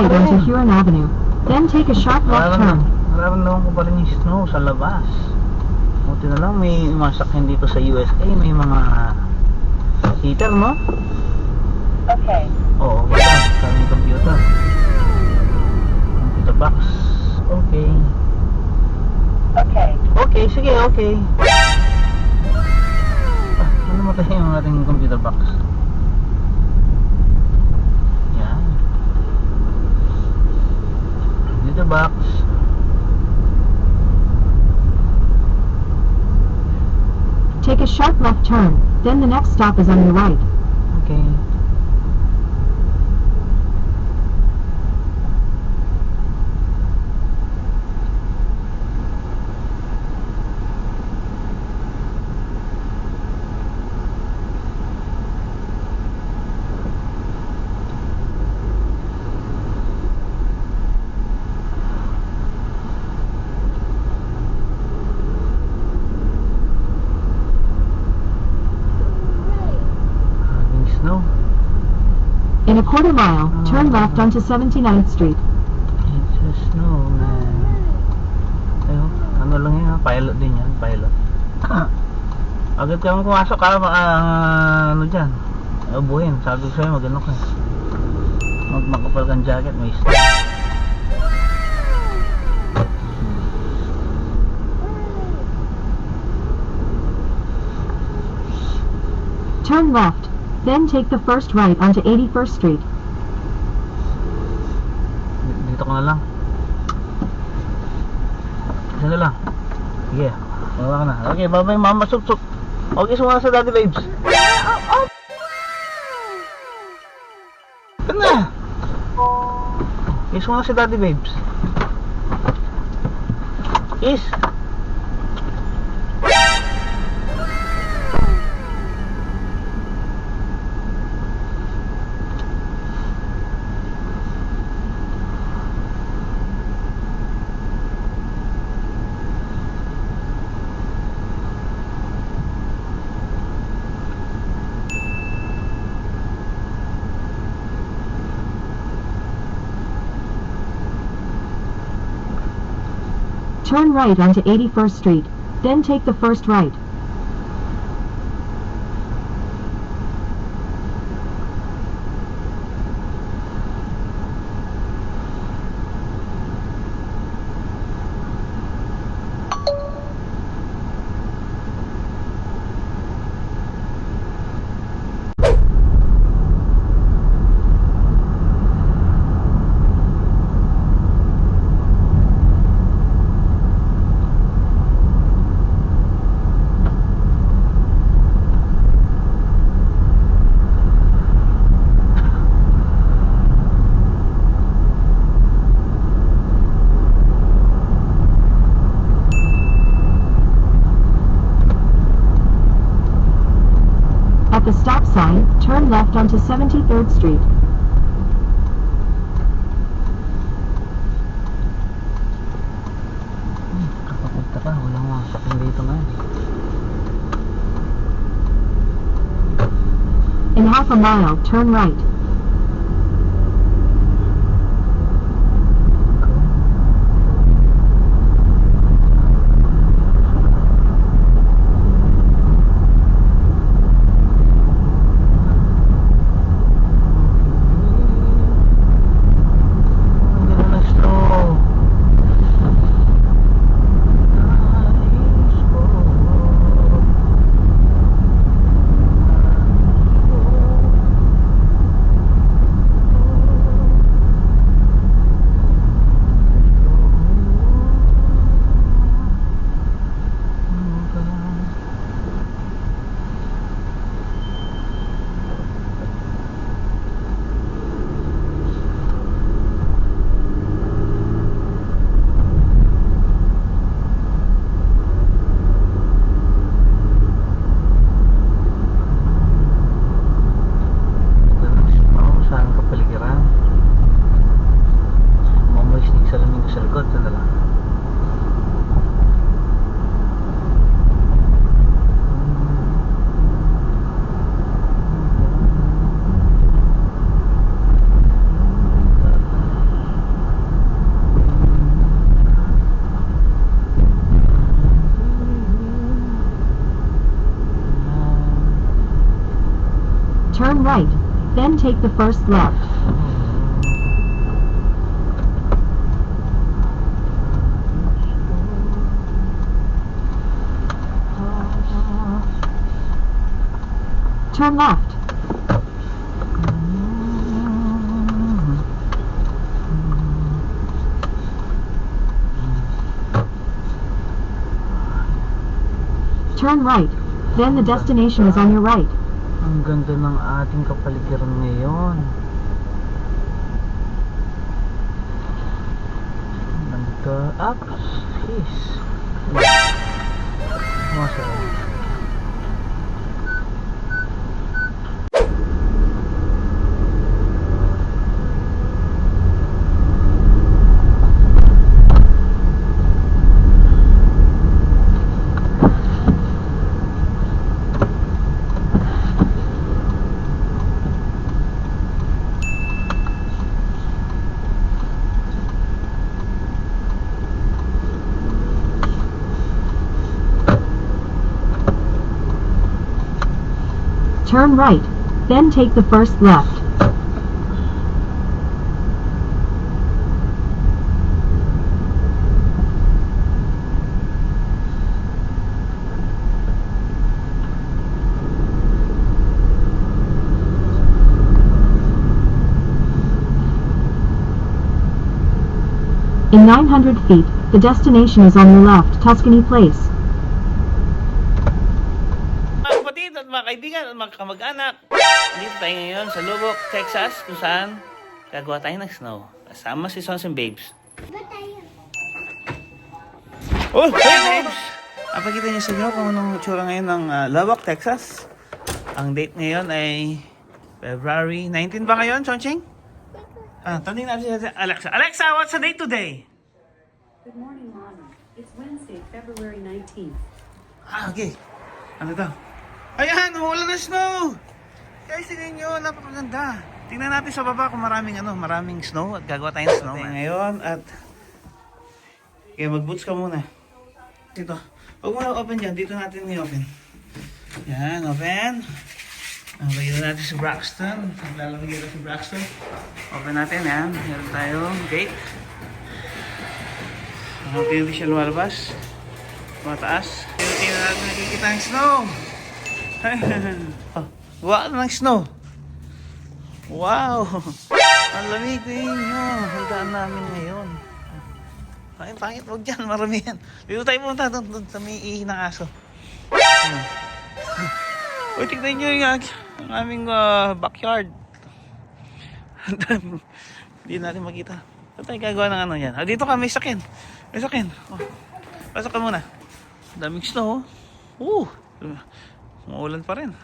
right onto Huron Avenue. Then take a sharp left turn. Nararamdaman ko pa rin yung snow sa labas. Buti na lang may mga sakyan dito sa USA. May mga heater, no? Okay. Oo, okay lang. Sa yung computer. Computer box. Okay. Okay. Okay, sige, okay. Ano matay yung ating computer box? Yan. Computer box. Take a sharp left turn, then the next stop is on your right. Okay. No. In a quarter mile, turn left onto 79th Street. It's a snowman. Ayun, ano lang yan, pilot din yan, pilot. Agad ka pumasok ka, ano dyan, ubuhin, sabi ko sa'yo, magano ka. Magmakapal kang jacket, may snow. Turn left. Then take the first right onto 81st Street. Dito ko na lang. Isa na lang. Sige, mawa ka na. Okay, bye-bye mama, sup-sup. Okay, sumama sa Daddy Babes. Ito na. Okay, sumama sa Daddy Babes. Kiss. Turn right onto 81st Street. Then take the first right. At the stop sign, turn left onto 73rd Street. Kapapunta ka, walang mga sakyan dito ngayon. In half a mile, turn right. turn right, then take the first left. Turn left. Turn right, then the destination is on your right. Ang ganda ng ating kapaligiran ngayon. Ang ganda. Jeez. Masarap. Turn right, then take the first left. In 900 feet, the destination is on your left, Tuscany Place. Mga kapatid at mga kaibigan at mga kamag-anak, dito tayo ngayon sa Lubbock, Texas, kung saan gagawa tayo ng snow. Kasama si Sons and Babes. Oh, hey Babes! Napakita niyo sa inyo kung anong tsura ngayon ng Lubbock, Texas. Ang date ngayon ay February 19 ba ngayon, Chongqing? Tanong natin si Alexa. Alexa, what's the date today? Good morning, Mom. It's Wednesday, February 19th. Okay. Ano to? Ayan, umuulan ng snow! Guys, tingnan nyo, napakaganda. Tingnan natin sa baba kung maraming snow at gagawa tayo ng snow. Ngayon at okay, mag-boots ka muna. Dito. Huwag mo na open dyan. Dito natin i-open. Yan, open. Lagyan natin si Braxton. Lalagyan natin si Braxton. Open natin, yan. Meron tayong gate. Hindi siya lumalabas. Mataas. Tingnan natin nakikita ng snow. Gawa na ng snow. Wow! Ang lamig ninyo. Handaan namin ngayon. Pangit, huwag dyan. Maramihan. Dito tayo pumunta. Doon sa may ihi ng aso. Uy, tignan nyo yung aming backyard. Hindi natin makita. Saan tayo gagawa ng ano yan? Dito ka, may sakin. May sakin. Pasok ka muna. Daming snow. Maulan pa rin.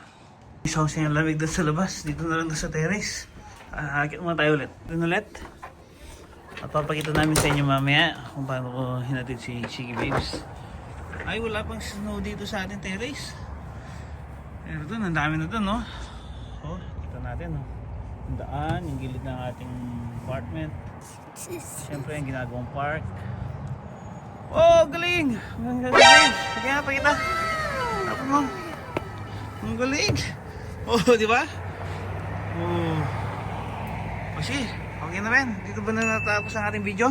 Isaw siya yung lamig doon sa labas. Dito na lang doon sa terrace. Akit muna tayo ulit. Doon ulit. At papakita namin sa inyo mamaya kung paano ko hinatid si Shiggy Babes. Ay, wala pang snow dito sa ating terrace. Pero doon, ang dami na doon, no? Kita natin, no? Ang daan, yung gilid ng ating apartment. Siyempre, yung ginagawang park. Oh, galing! Ang galing! Sige nga, pakita. Tapos mo. Ang galing! Di ba? Kasi, okay na rin. Dito ba na natapos ang ating video?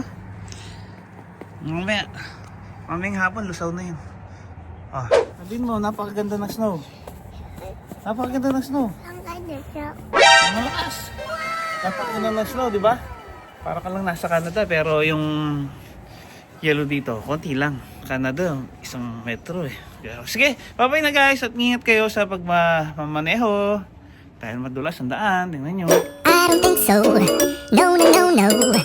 Mamayang hapon, lusaw na yun. Sabihin mo, napakaganda ng snow. Napakaganda ng snow. Ang malakas. Napakaganda ng snow, di ba? Para ka lang nasa Canada, pero yung yellow dito, konti lang. Canada, 1 metro eh. Sige, bye-bye na guys at ingat kayo sa pagmamaneho. Dahil madulas ang daan, tingnan nyo. I don't think so. No, no, no, no.